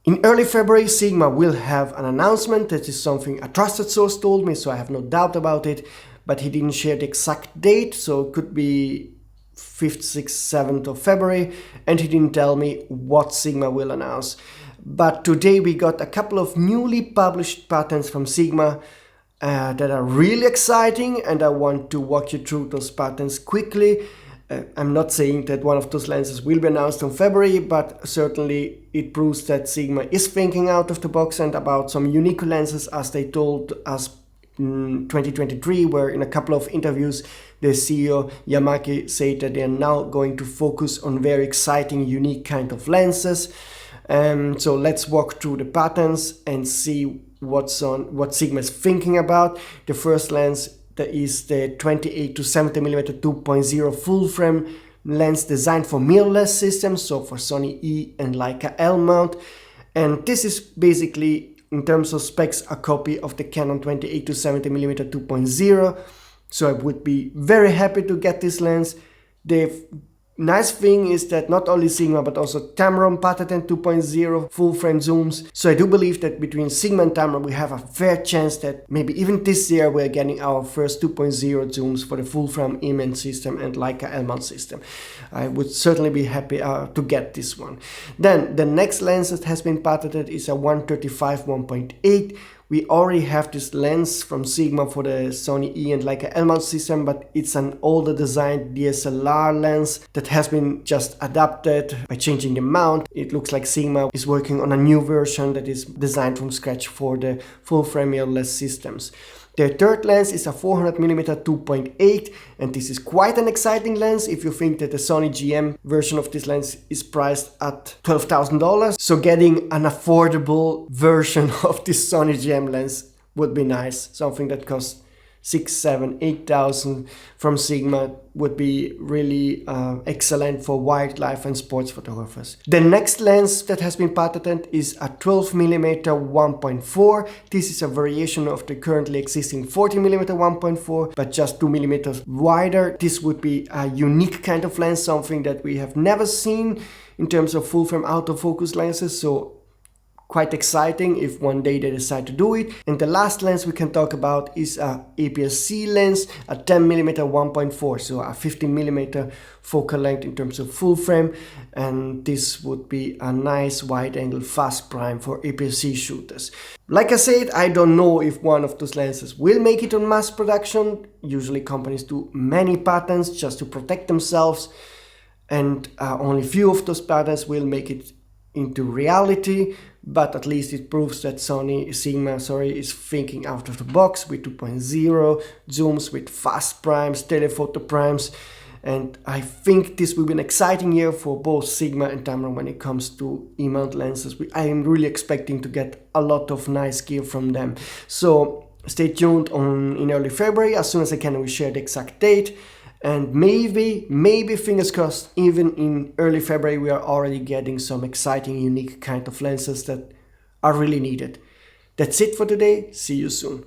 In early February, Sigma will have an announcement. That is something a trusted source told me, so I have no doubt about it, but he didn't share the exact date, so it could be 5th, 6th, 7th of February, and he didn't tell me what Sigma will announce. But today we got a couple of newly published patents from Sigma that are really exciting, and I want to walk you through those patents quickly. I'm not saying that one of those lenses will be announced in February, but certainly it proves that Sigma is thinking out of the box and about some unique lenses, as they told us in 2023, where in a couple of interviews the CEO Yamaki said that they are now going to focus on very exciting, unique kind of lenses. So let's walk through the patents and see what Sigma is thinking about. The first lens that is the 28 to 70mm 2.0 full frame lens designed for mirrorless systems, so for Sony E and Leica L mount. And this is basically, in terms of specs, a copy of the Canon 28 to 70mm 2.0. So I would be very happy to get this lens. The nice thing is that not only Sigma but also Tamron patented 2.0 full frame zooms. So I do believe that between Sigma and Tamron we have a fair chance that maybe even this year we're getting our first 2.0 zooms for the full frame E-mount system and Leica L-mount system. I would certainly be happy to get this one. Then the next lens that has been patented is a 135 1.8. We already have this lens from Sigma for the Sony E and Leica L-mount system, but it's an older designed DSLR lens that has been just adapted by changing the mount. It looks like Sigma is working on a new version that is designed from scratch for the full frame mirrorless systems. The third lens is a 400mm 2.8, and this is quite an exciting lens if you think that the Sony GM version of this lens is priced at $12,000. So getting an affordable version of this Sony GM lens would be nice. Something that costs 6, 7, 8,000 from Sigma would be really excellent for wildlife and sports photographers. The next lens that has been patented is a 12mm 1.4. This is a variation of the currently existing 40mm 1.4, but just 2mm wider. This would be a unique kind of lens, something that we have never seen in terms of full frame autofocus lenses. So quite exciting if one day they decide to do it. And the last lens we can talk about is a aps-c lens, a 10mm 1.4, so a 15mm focal length in terms of full frame, and this would be a nice wide angle fast prime for aps-c shooters. Like I said, I don't know if one of those lenses will make it on mass production. Usually companies do many patents just to protect themselves, and only few of those patents will make it into reality, but at least it proves that Sigma is thinking out of the box with 2.0 zooms, with fast primes, telephoto primes, and I think this will be an exciting year for both Sigma and Tamron when it comes to E-mount lenses. I am really expecting to get a lot of nice gear from them. So stay tuned in early February. As soon as I can, we share the exact date. And maybe, fingers crossed, even in early February we are already getting some exciting, unique kind of lenses that are really needed. That's it for today. See you soon.